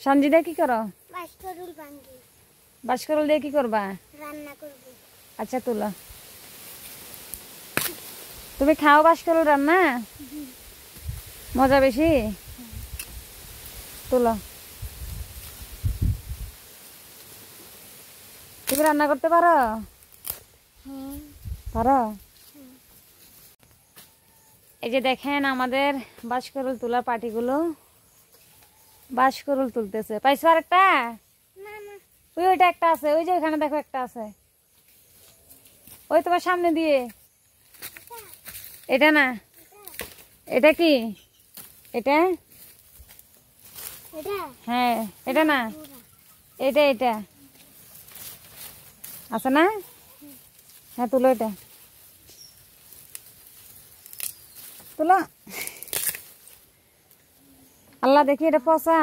সঞ্জিদা কি করো? বাসকরুল ভাঙি। বাসকরুল দিয়ে কি করবা? রান্না করব। আচ্ছা তুলো। তুমি খাও বাসকরুল রান্না? মজা বেশি? তুলো। তুমি রান্না করতে পারো? পারো? এই যে দেখেন আমাদের বাসকরুল তোলা পাটিগুলো বাসকরুল তুলতেছে। পাইছো আর একটা? ওইটা একটা আছে, ওই যে ওখানে দেখো একটা আছে, ওই তোমার সামনে দিয়ে। এটা না, এটা কি? এটা হ্যাঁ, এটা না, এটা এটা আছে না? হ্যাঁ তুলো, এটা তুলো। আল্লাহ দেখি এটা পচা,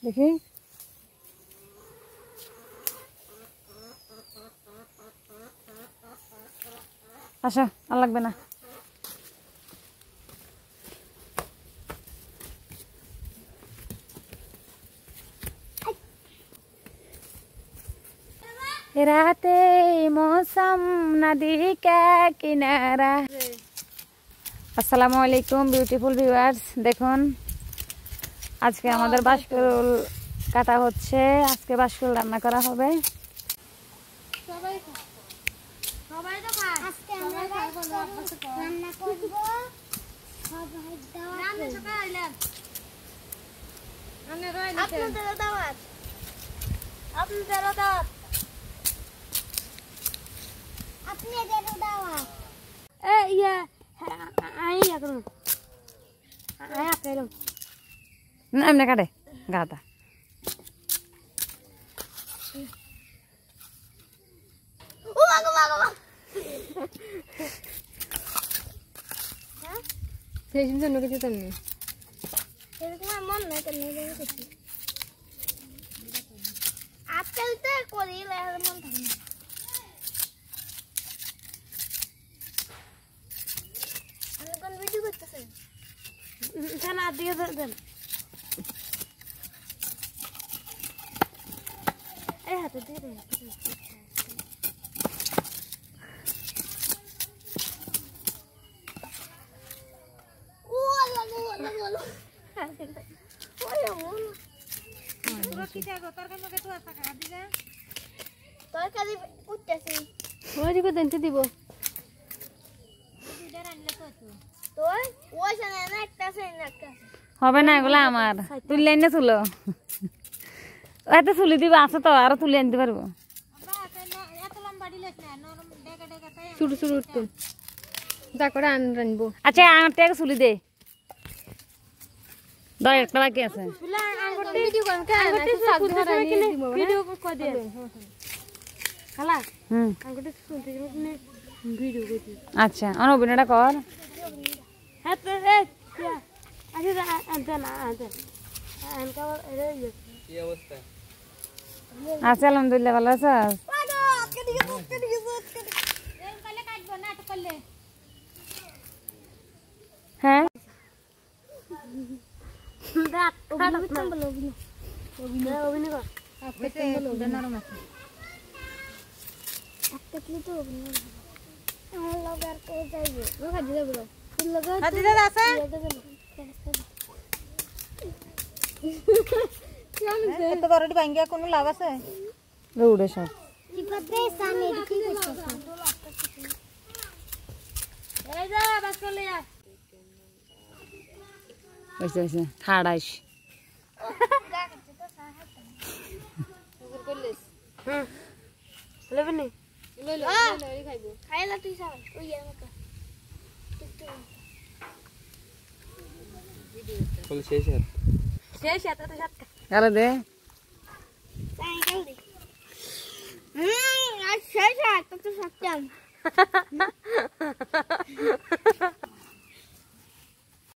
দেখি। আসো, আর লাগবে না। राते मौसम नदी का किनारा। আসসালামু আলাইকুম বিউটিফুল ভিউয়ার্স। দেখুন আজকে আমাদের বাসকরুল কাটা হচ্ছে, আজকে বাসকরুল রান্না করা হবে। না এমনি কাটে গাটা। হবে না এগুলা আমার, তুলে এনে তুলো। এত তুলে দিবা আছে তো, আরো তুলে আনতে পারবো। আচ্ছা আটটা চুলি দে, দশ একটা বাকি আছে। আচ্ছা আমার অভিনয়টা কর। আচ্ছা আলহামদুলিল্লাহ, ভালো আছো? হ্যাঁ কোনো লাভ আছে? উড়ে সব ঠাড়াইস। গেল দে